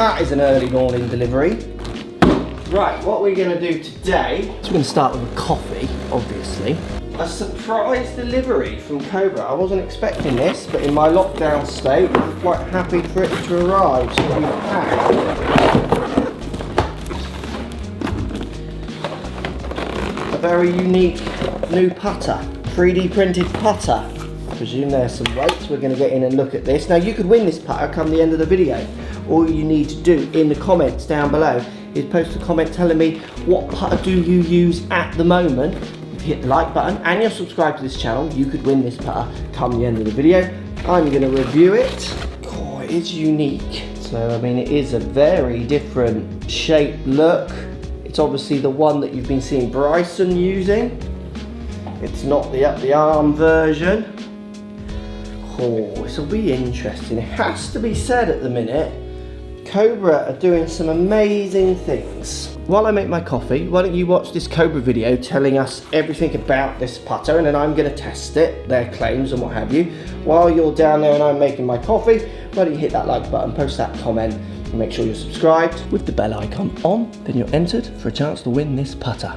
that is an early morning delivery. Right, what we're going to do today is we're going to start with a coffee, obviously. A surprise delivery from Cobra. I wasn't expecting this, but in my lockdown state, I'm quite happy for it to arrive. So we've had a very unique new putter, 3D printed putter. I presume there's some weights. We're going to get in and look at this. Now you could win this putter come the end of the video. All you need to do in the comments down below is post a comment telling me what putter do you use at the moment. If you hit the like button and you're subscribed to this channel, you could win this putter come the end of the video. I'm going to review it. Oh, it is unique. So I mean, it is a very different shape, look. It's obviously the one that you've been seeing Bryson using. It's not the up the arm version. Oh, this will be interesting. It has to be said at the minute, Cobra are doing some amazing things. While I make my coffee, why don't you watch this Cobra video telling us everything about this putter, and then I'm going to test it, their claims and what have you. While you're down there and I'm making my coffee, why don't you hit that like button, post that comment, and make sure you're subscribed with the bell icon on, then you're entered for a chance to win this putter.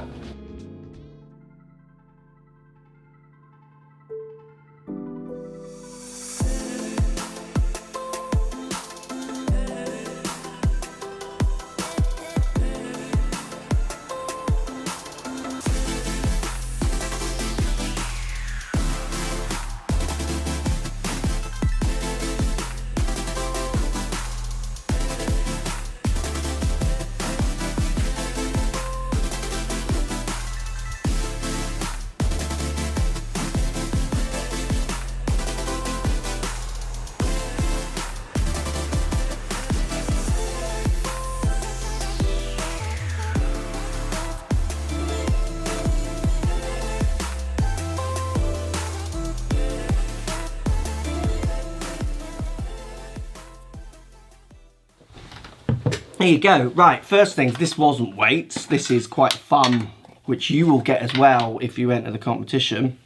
There you go. Right, first things, this wasn't weights. This is quite fun, which you will get as well if you enter the competition.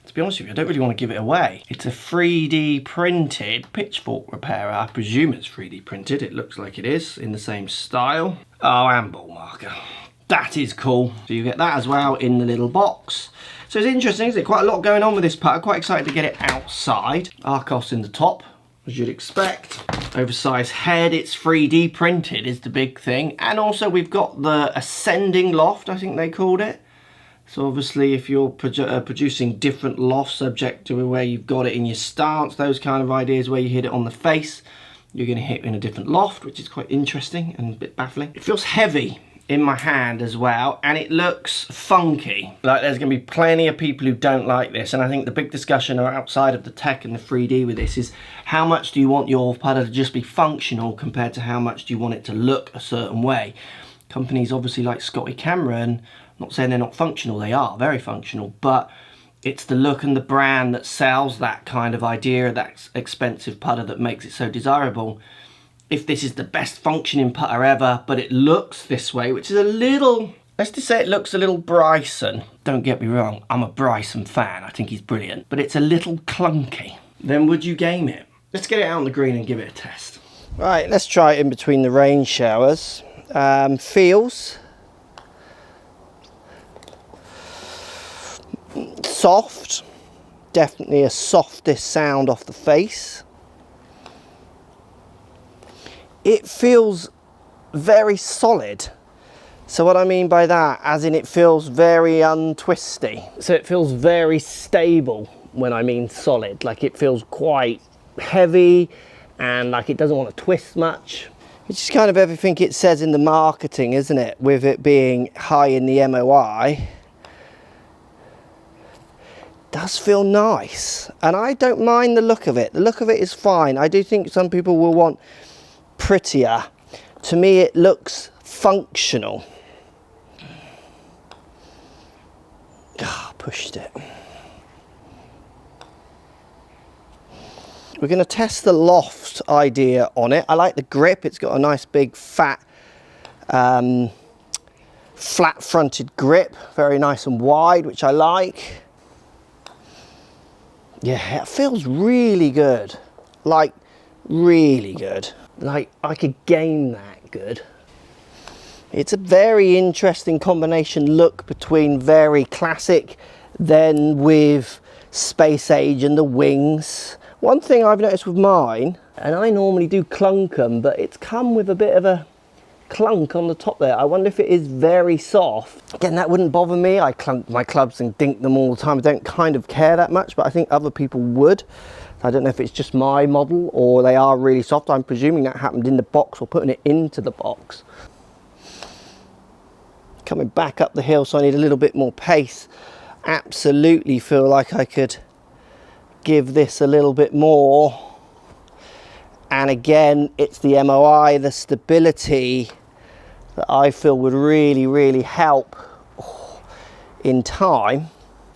To be honest with you, I don't really want to give it away. It's a 3D printed pitchfork repairer. I presume it's 3D printed. It looks like it is, in the same style. Oh, and ball marker. That is cool. So you get that as well in the little box. So it's interesting, isn't it? Quite a lot going on with this putter. Quite excited to get it outside. Arcos in the top, as you'd expect. Oversized head, it's 3D printed is the big thing. And also we've got the ascending loft, I think they called it. So obviously if you're producing different lofts subject to where you've got it in your stance, those kind of ideas where you hit it on the face, you're going to hit in a different loft, which is quite interesting and a bit baffling. It feels heavy in my hand as well, and it looks funky. Like there's going to be plenty of people who don't like this, and I think the big discussion outside of the tech and the 3D with this is how much do you want your putter to just be functional compared to how much do you want it to look a certain way. Companies obviously like Scotty Cameron, I'm not saying they're not functional, they are very functional, but it's the look and the brand that sells that kind of idea, that expensive putter that makes it so desirable. If this is the best functioning putter ever, but it looks this way, which is a little, let's just say it looks a little Bryson. Don't get me wrong, I'm a Bryson fan, I think he's brilliant, but it's a little clunky. Then would you game it? Let's get it out on the green and give it a test. Right, let's try it in between the rain showers. Feels soft, definitely a softest sound off the face. It feels very solid. So what I mean by that, as in it feels very untwisty. So it feels very stable when I mean solid. Like it feels quite heavy and like it doesn't want to twist much. It's just kind of everything it says in the marketing, isn't it? With it being high in the MOI. Does feel nice. And I don't mind the look of it. The look of it is fine. I do think some people will want prettier. To me it looks functional. Pushed it. We're going to test the loft idea on it. I like the grip. It's got a nice big fat flat fronted grip, very nice and wide, which I like. Yeah, it feels really good, like really good. like I could game that good. It's a very interesting combination look between very classic, then with space age and the wings. One thing I've noticed with mine, and I normally do clunk them, but it's come with a bit of a clunk on the top there. I wonder if it is very soft. Again, that wouldn't bother me. I clunk my clubs and dink them all the time. I don't kind of care that much, but I think other people would. I don't know if it's just my model or they are really soft. I'm presuming that happened in the box or putting it into the box. Coming back up the hill, so I need a little bit more pace. Absolutely feel like I could give this a little bit more. And again, it's the MOI, the stability that I feel would really, really help in time.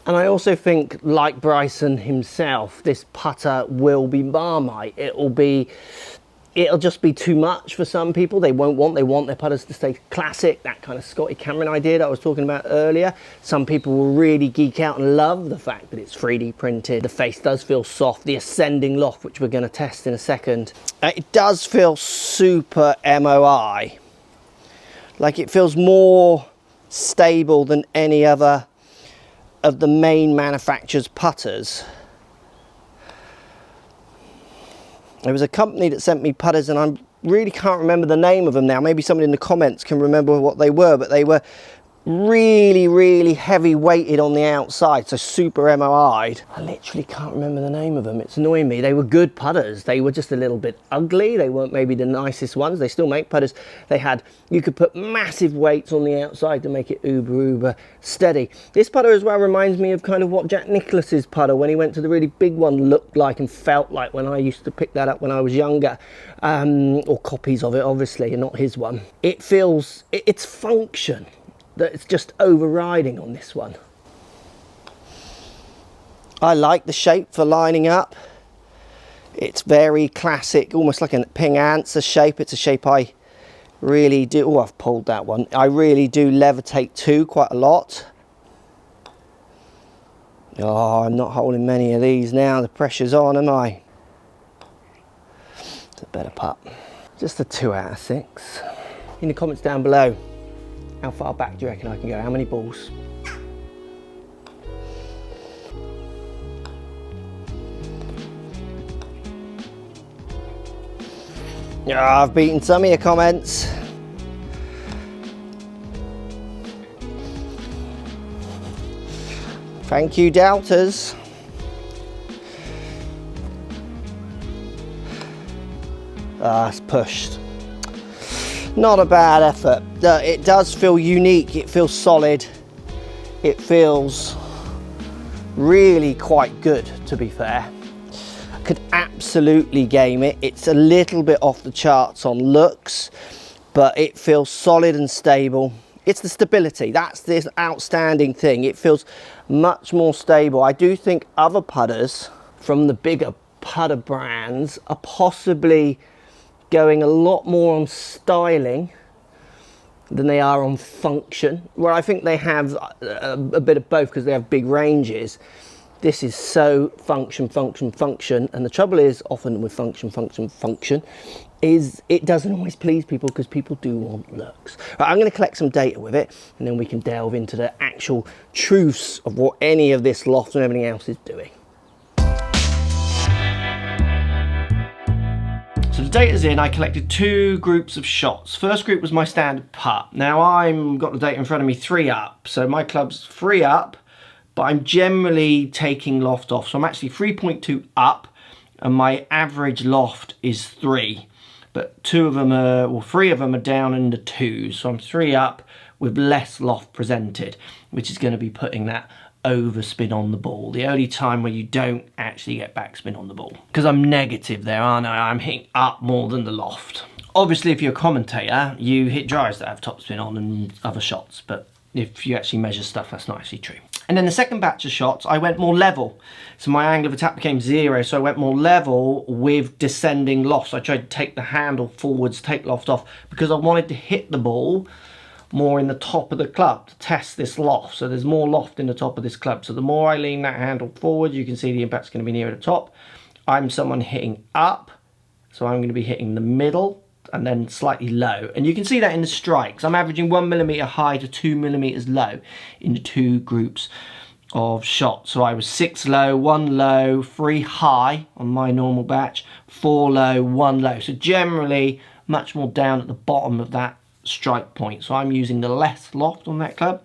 And I also think, like Bryson himself, this putter will be Marmite. It'll just be too much for some people. They want their putters to stay classic, that kind of Scotty Cameron idea that I was talking about earlier. Some people will really geek out and love the fact that it's 3D printed. The face does feel soft, the ascending loft, which we're going to test in a second. It does feel super MOI. Like it feels more stable than any other of the main manufacturer's putters. There was a company that sent me putters and I really can't remember the name of them now. Maybe someone in the comments can remember what they were, but they were really, really heavy weighted on the outside, so super MOI'd. I literally can't remember the name of them. It's annoying me. They were good putters. They were just a little bit ugly. They weren't maybe the nicest ones. They still make putters. You could put massive weights on the outside to make it uber steady. This putter as well reminds me of kind of what Jack Nicklaus's putter when he went to the really big one looked like and felt like when I used to pick that up when I was younger, or copies of it obviously, and not his one. It feels, it's function that it's just overriding on this one. I like the shape for lining up. It's very classic, almost like a Ping Answer shape. It's a shape I really do. Oh, I've pulled that one. I really do levitate to quite a lot. Oh, I'm not holding many of these now. The pressure's on, am I? It's a better putt. Just a 2 out of 6. In the comments down below, how far back do you reckon I can go? How many balls? Yeah, I've beaten some of your comments. Thank you, doubters. It's pushed. Not a bad effort. It does feel unique. It feels solid. It feels really quite good, to be fair. I could absolutely game it. It's a little bit off the charts on looks, but it feels solid and stable. It's the stability. That's this outstanding thing. It feels much more stable. I do think other putters from the bigger putter brands are possibly going a lot more on styling than they are on function, where I think they have a bit of both because they have big ranges. This is so function, and the trouble is often with function is it doesn't always please people because people do want looks. Right, I'm going to collect some data with it and then we can delve into the actual truths of what any of this loft and everything else is doing. So the data's in. I collected 2 groups of shots. First group was my standard putt. Now I've got the data in front of me, 3 up. So my club's 3 up, but I'm generally taking loft off. So I'm actually 3.2 up and my average loft is 3. But 3 of them are down in the 2s. So I'm 3 up with less loft presented, which is going to be putting that overspin on the ball, the only time where you don't actually get backspin on the ball. Because I'm negative there, aren't I? I'm hitting up more than the loft. Obviously, if you're a commentator, you hit drives that have topspin on and other shots, but if you actually measure stuff, that's not actually true. And then the second batch of shots, I went more level. So my angle of attack became 0, so I went more level with descending lofts. I tried to take the handle forwards, take loft off, because I wanted to hit the ball more in the top of the club to test this loft. So there's more loft in the top of this club. So the more I lean that handle forward, you can see the impact's going to be nearer the top. I'm someone hitting up, So I'm going to be hitting the middle and then slightly low. And you can see that in the strikes. I'm averaging 1mm high to 2mm low in the two groups of shots. So I was 6 low, 1 low, 3 high on my normal batch, 4 low, 1 low. So generally much more down at the bottom of that strike point. So I'm using the less loft on that club.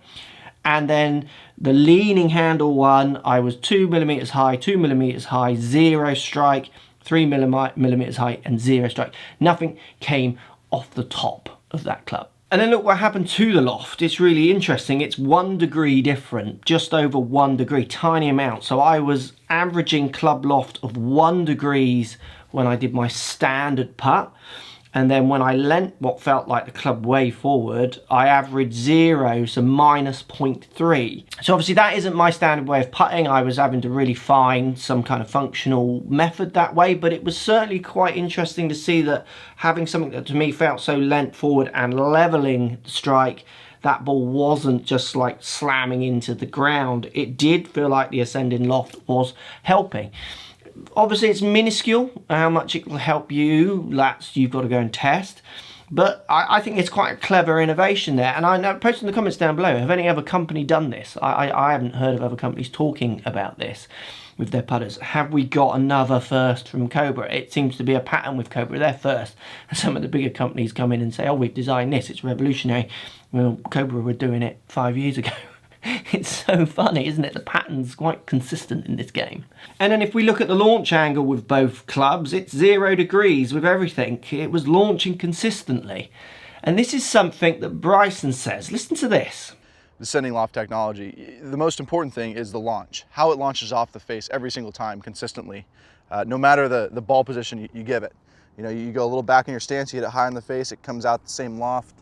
And then the leaning handle one, I was 2mm high, 2mm high, 0 strike, 3mm high and 0 strike. Nothing came off the top of that club. And then look what happened to the loft. It's really interesting. It's 1 degree different, just over 1 degree, tiny amount. So I was averaging club loft of 1 degrees when I did my standard putt. And then when I leant what felt like the club way forward, I averaged 0, so minus 0.3. So obviously that isn't my standard way of putting. I was having to really find some kind of functional method that way, but it was certainly quite interesting to see that having something that to me felt so leant forward and leveling the strike, that ball wasn't just like slamming into the ground. It did feel like the ascending loft was helping. Obviously it's minuscule how much it will help you. That's you've got to go and test, but I think it's quite a clever innovation there. And I know, post in the comments down below, have any other company done this? I haven't heard of other companies talking about this with their putters. Have we got another first from Cobra? It seems to be a pattern with Cobra. They're first, and some of the bigger companies come in and say, oh, we've designed this, it's revolutionary. Well, Cobra were doing it 5 years ago. It's so funny, isn't it? The pattern's quite consistent in this game. And then if we look at the launch angle with both clubs, it's 0 degrees with everything. It was launching consistently. And this is something that Bryson says. Listen to this. Descending loft technology, the most important thing is the launch. How it launches off the face every single time consistently, no matter the ball position you give it. You know, you go a little back in your stance, you hit it high in the face, it comes out the same loft.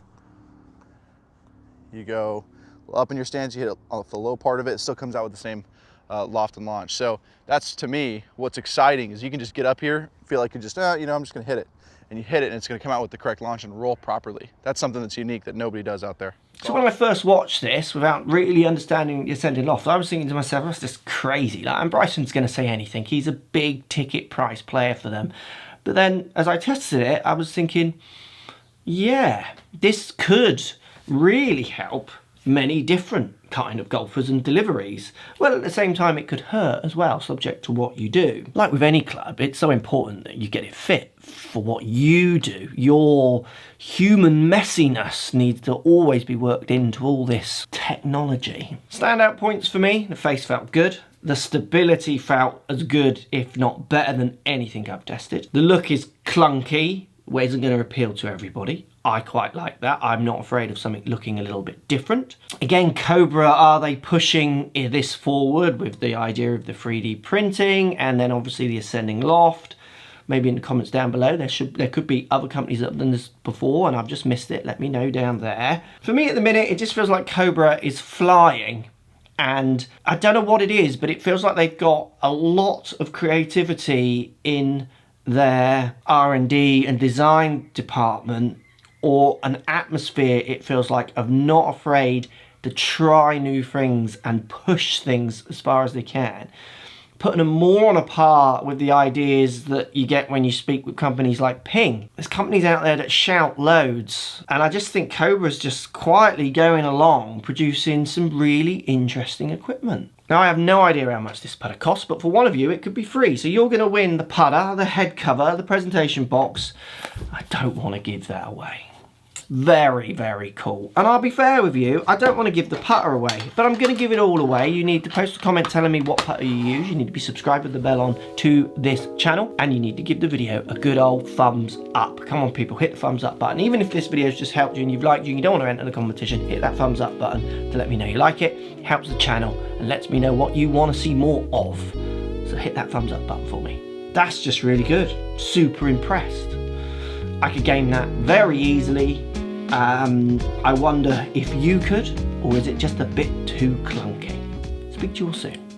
You go up in your stance, you hit it off the low part of it, it still comes out with the same loft and launch. So that's, to me, what's exciting is you can just get up here, feel like you're just, you know, I'm just gonna hit it. And you hit it and it's gonna come out with the correct launch and roll properly. That's something that's unique that nobody does out there. So when I first watched this, without really understanding the ascending loft, I was thinking to myself, that's just crazy. Like, and Bryson's gonna say anything. He's a big ticket price player for them. But then as I tested it, I was thinking, yeah, this could really help many different kind of golfers and deliveries. Well, at the same time, it could hurt as well, subject to what you do. Like with any club, it's so important that you get it fit for what you do. Your human messiness needs to always be worked into all this technology. Standout points for me, the face felt good. The stability felt as good, if not better than anything I've tested. The look is clunky, which isn't going to appeal to everybody. I quite like that. I'm not afraid of something looking a little bit different. Again, Cobra, are they pushing this forward with the idea of the 3D printing and then obviously the ascending loft? Maybe in the comments down below, there could be other companies that have done this before and I've just missed it. Let me know down there. For me at the minute, it just feels like Cobra is flying. And I don't know what it is, but it feels like they've got a lot of creativity in their R&D and design department, or an atmosphere, it feels like, of not afraid to try new things and push things as far as they can. Putting them more on a par with the ideas that you get when you speak with companies like Ping. There's companies out there that shout loads, and I just think Cobra's just quietly going along, producing some really interesting equipment. Now, I have no idea how much this putter costs, but for one of you, it could be free. So you're going to win the putter, the head cover, the presentation box. I don't want to give that away. Very, very cool. And I'll be fair with you, I don't want to give the putter away, but I'm going to give it all away. You need to post a comment telling me what putter you use. You need to be subscribed with the bell on to this channel, and you need to give the video a good old thumbs up. Come on, people, hit the thumbs up button. Even if this video's just helped you and you've liked you and you don't want to enter the competition, hit that thumbs up button to let me know you like it. It helps the channel and lets me know what you want to see more of. So hit that thumbs up button for me. That's just really good. Super impressed. I could game that very easily. I wonder if you could, or is it just a bit too clunky? Speak to you all soon.